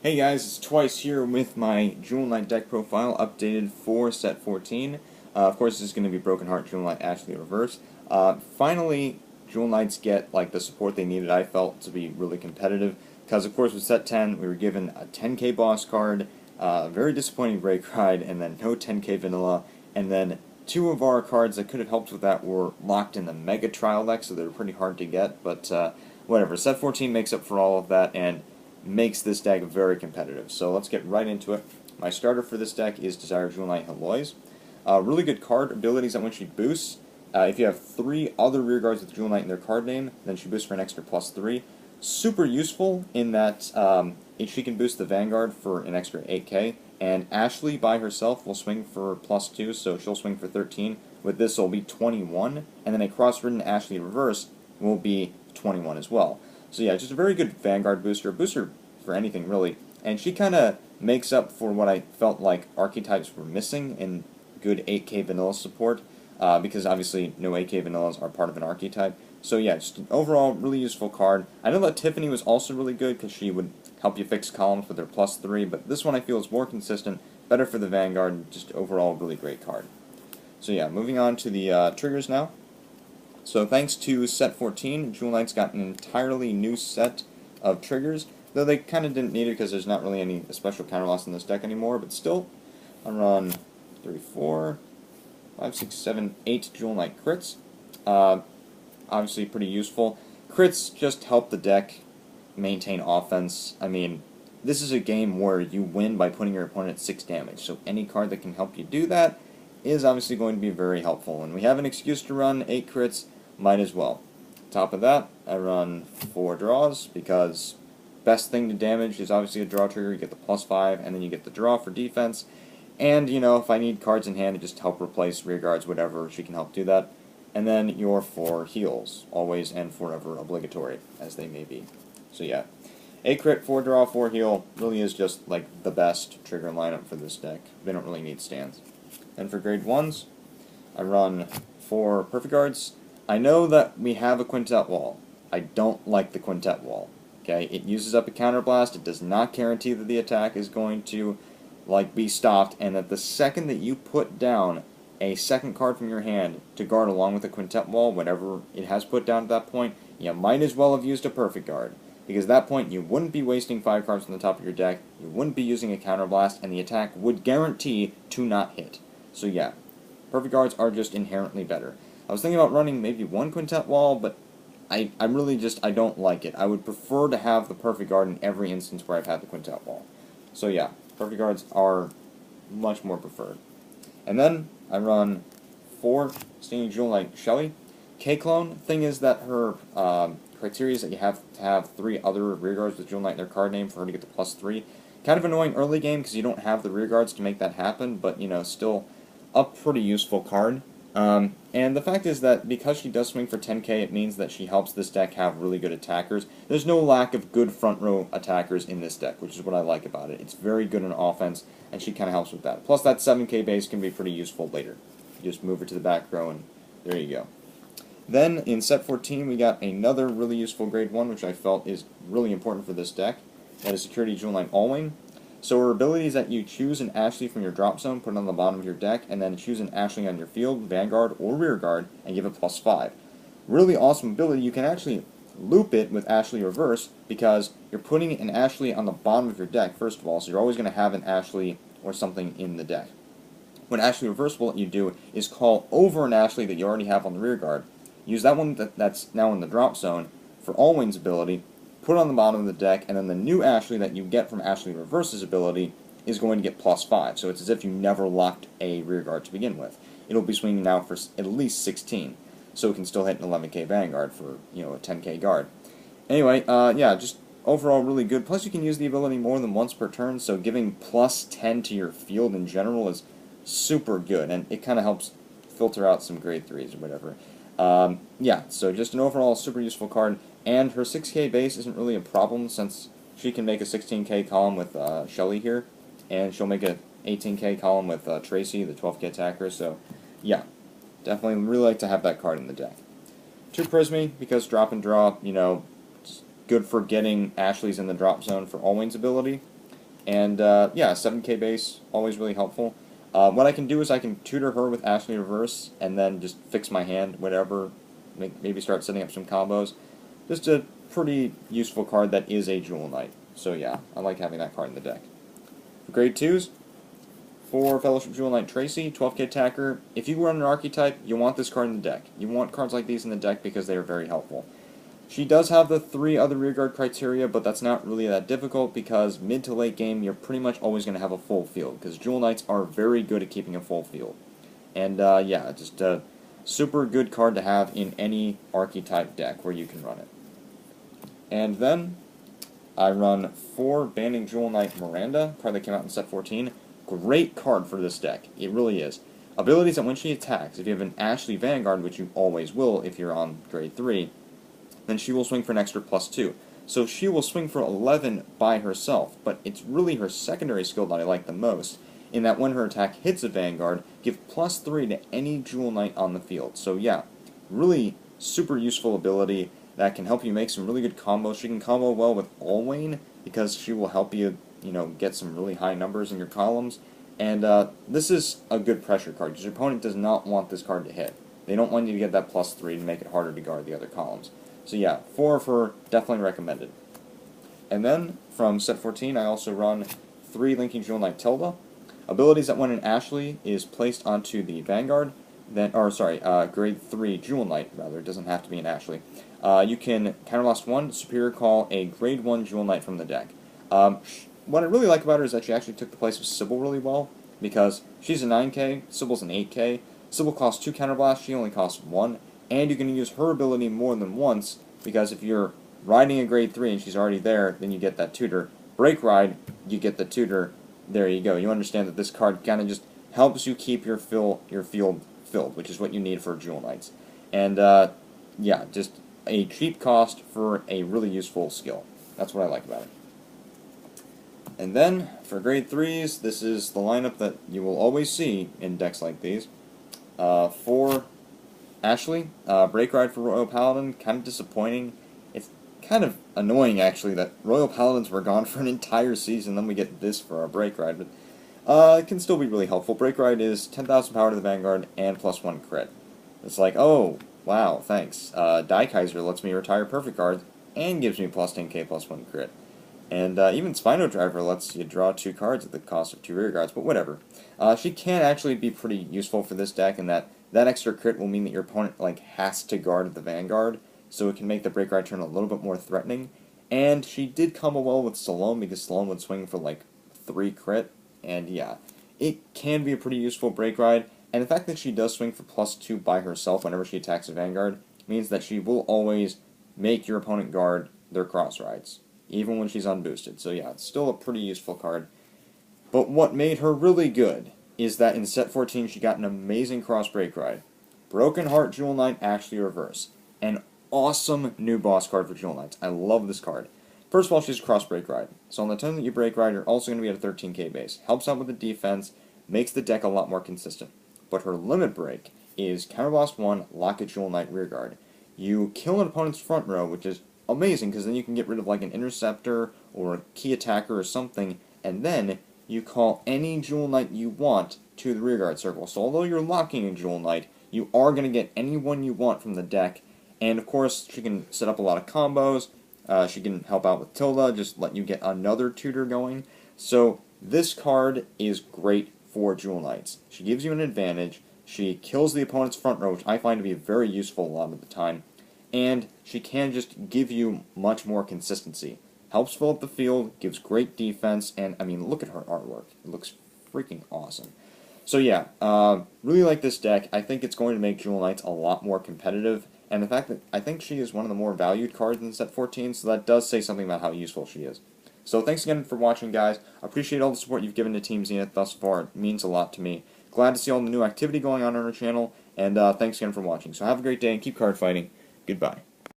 Hey guys, it's Twice here with my Jewel Knight deck profile updated for set 14. Of course, this is going to be Broken Heart, Jewel Knight, Ashlei Reverse. Finally, Jewel Knights get like the support they needed, I felt, to be really competitive. Because, of course, with set 10, we were given a 10k boss card, very disappointing break ride, and then no 10k vanilla. And then two of our cards that could have helped with that were locked in the Mega Trial deck, so they were pretty hard to get. But whatever, set 14 makes up for all of that, and makes this deck very competitive. So let's get right into it. My starter for this deck is Desire Jewel Knight Heloise. Really good card abilities that when she boosts, if you have 3 other rearguards with Jewel Knight in their card name, then she boosts for an extra +3. Super useful in that she can boost the Vanguard for an extra 8k, and Ashlei by herself will swing for +2, so she'll swing for 13. With this, it'll be 21, and then a cross-ridden Ashlei Reverse will be 21 as well. So yeah, just a very good Vanguard booster, for anything really, and she kind of makes up for what I felt like archetypes were missing in good 8k vanilla support, because obviously no 8k vanillas are part of an archetype. So yeah, just an overall really useful card. I know that Tiffany was also really good because she would help you fix columns with her +3, but this one I feel is more consistent, better for the Vanguard, and just overall really great card. So yeah, moving on to the triggers now. So thanks to set 14, Jewel Knight's got an entirely new set of triggers, though they kind of didn't need it because there's not really any special counter loss in this deck anymore, but still, I run 3, 4, 5, 6, 7, 8 Jewel Knight crits. Obviously pretty useful. Crits just help the deck maintain offense. I mean, this is a game where you win by putting your opponent at 6 damage, so any card that can help you do that is obviously going to be very helpful, and we have an excuse to run 8 crits. Might as well. Top of that, I run 4 draws, because best thing to damage is obviously a draw trigger. You get the +5, and then you get the draw for defense. And, you know, if I need cards in hand to just help replace rear guards, whatever, she can help do that. And then your 4 heals, always and forever obligatory, as they may be. So yeah, 8 crit, 4 draw, 4 heal, really is just like the best trigger lineup for this deck. They don't really need stands. And for grade 1s, I run 4 perfect guards. I know that we have a quintet wall. I don't like the quintet wall. Okay, it uses up a counterblast. It does not guarantee that the attack is going to be stopped, and that the second that you put down a second card from your hand to guard along with the quintet wall, whatever it has put down at that point, you might as well have used a perfect guard, because at that point you wouldn't be wasting 5 cards from the top of your deck, you wouldn't be using a counterblast, and the attack would guarantee to not hit. So yeah, perfect guards are just inherently better. I was thinking about running maybe 1 quintet wall, but I don't like it. I would prefer to have the perfect guard in every instance where I've had the quintet wall. So yeah, perfect guards are much more preferred. And then I run 4 Standing Jewel Knight Shellie. K-Clone, thing is that her criteria is that you have to have 3 other rearguards with Jewel Knight in their card name for her to get the +3. Kind of annoying early game because you don't have the rearguards to make that happen, but you know, still a pretty useful card. And the fact is that because she does swing for 10k, it means that she helps this deck have really good attackers. There's no lack of good front row attackers in this deck, which is what I like about it. It's very good in offense, and she kind of helps with that. Plus that 7k base can be pretty useful later. You just move her to the back row, and there you go. Then in set 14, we got another really useful grade 1, which I felt is really important for this deck. That is Security Jewel Knight Alwain. So her ability is that you choose an Ashlei from your drop zone, put it on the bottom of your deck, and then choose an Ashlei on your field, Vanguard, or Rearguard, and give it +5. Really awesome ability. You can actually loop it with Ashlei Reverse, because you're putting an Ashlei on the bottom of your deck, first of all, so you're always going to have an Ashlei or something in the deck. What Ashlei Reverse will let you do is call over an Ashlei that you already have on the Rearguard, use that one that's now in the drop zone for Alwain's ability, put it on the bottom of the deck, and then the new Ashlei that you get from Ashlei Reverse's ability is going to get +5. So it's as if you never locked a rearguard to begin with. It'll be swinging now for at least 16, so it can still hit an 11k Vanguard for, you know, a 10k guard. Anyway, yeah, just overall really good. Plus you can use the ability more than once per turn, so giving +10 to your field in general is super good, and it kind of helps filter out some grade 3s or whatever. Yeah, so just an overall super useful card. And her 6k base isn't really a problem, since she can make a 16k column with Shellie here, and she'll make a 18k column with Tracie, the 12k attacker, so yeah, definitely really like to have that card in the deck. 2 Prizmy, because drop and draw, you know, it's good for getting Ashlei's in the drop zone for Alwain's ability. And yeah, 7k base, always really helpful. What I can do is I can tutor her with Ashlei Reverse, and then just fix my hand, whatever, maybe start setting up some combos. Just a pretty useful card that is a Jewel Knight. So yeah, I like having that card in the deck. For grade 2s, for Fellowship Jewel Knight Tracie, 12k attacker, if you run an archetype, you want this card in the deck. You want cards like these in the deck because they are very helpful. She does have the 3 other rearguard criteria, but that's not really that difficult because mid to late game, you're pretty much always going to have a full field, because Jewel Knights are very good at keeping a full field. And yeah, just a super good card to have in any archetype deck where you can run it. And then, I run 4 Banding Jewel Knight Miranda, card that came out in set 14. Great card for this deck, it really is. Abilities that when she attacks, if you have an Ashlei Vanguard, which you always will if you're on grade 3, then she will swing for an extra +2. So she will swing for 11 by herself, but it's really her secondary skill that I like the most, in that when her attack hits a Vanguard, give +3 to any Jewel Knight on the field. So yeah, really super useful ability that can help you make some really good combos. She can combo well with Alwain, because she will help you, get some really high numbers in your columns. And this is a good pressure card, because your opponent does not want this card to hit. They don't want you to get that +3 to make it harder to guard the other columns. So yeah, 4 of her, definitely recommended. And then, from set 14, I also run 3 Linking Jewel Knight Tilda. Abilities that when an Ashlei is placed onto the Vanguard, then, grade 3 Jewel Knight, rather, it doesn't have to be an Ashlei. You can counterblast 1, Superior Call a grade 1 Jewel Knight from the deck. What I really like about her is that she actually took the place of Sybil really well, because she's a 9k, Sybil's an 8k. Sybil costs 2 counterblasts, she only costs 1. And you can use her ability more than once, because if you're riding a grade 3 and she's already there, then you get that tutor. Break ride, you get the tutor. There you go. You understand that this card kind of just helps you keep your field filled, which is what you need for Jewel Knights. And yeah, just a cheap cost for a really useful skill. That's what I like about it. And then, for grade 3s, this is the lineup that you will always see in decks like these. For Ashlei, Break Ride for Royal Paladin, kind of disappointing. It's kind of annoying, actually, that Royal Paladins were gone for an entire season, then we get this for our Break Ride, but it can still be really helpful. Break Ride is 10,000 power to the Vanguard and +1 crit. It's like, oh, wow, thanks. Die Kaiser lets me retire perfect cards and gives me +10k +1 crit. And even Spino Driver lets you draw 2 cards at the cost of 2 rear guards, but whatever. She can actually be pretty useful for this deck in that extra crit will mean that your opponent has to guard the Vanguard, so it can make the Break Ride turn a little bit more threatening. And she did combo well with Salome, because Salome would swing for 3 crit, and yeah, it can be a pretty useful Break Ride. And the fact that she does swing for +2 by herself whenever she attacks a Vanguard means that she will always make your opponent guard their cross rides, even when she's unboosted. So yeah, it's still a pretty useful card. But what made her really good is that in set 14 she got an amazing cross Break Ride. Broken Heart Jewel Knight Ashlei Reverse. An awesome new boss card for Jewel Knights. I love this card. First of all, she's a cross Break Ride. So on the turn that you Break Ride, you're also going to be at a 13k base. Helps out with the defense, makes the deck a lot more consistent. But her limit break is Counterblast 1, Lock a Jewel Knight Rearguard. You kill an opponent's front row, which is amazing, because then you can get rid of an Interceptor or a Key Attacker or something, and then you call any Jewel Knight you want to the rearguard circle. So although you're locking a Jewel Knight, you are going to get anyone you want from the deck. And of course, she can set up a lot of combos. She can help out with Tilda, just let you get another tutor going. So this card is great for Jewel Knights. She gives you an advantage. She kills the opponent's front row, which I find to be very useful a lot of the time. And she can just give you much more consistency. Helps fill up the field, gives great defense, and, I mean, look at her artwork. It looks freaking awesome. So yeah, really like this deck. I think it's going to make Jewel Knights a lot more competitive, and the fact that I think she is one of the more valued cards in set 14, so that does say something about how useful she is. So thanks again for watching, guys. I appreciate all the support you've given to Team Zenith thus far. It means a lot to me. Glad to see all the new activity going on our channel, and thanks again for watching. So have a great day, and keep card fighting. Goodbye.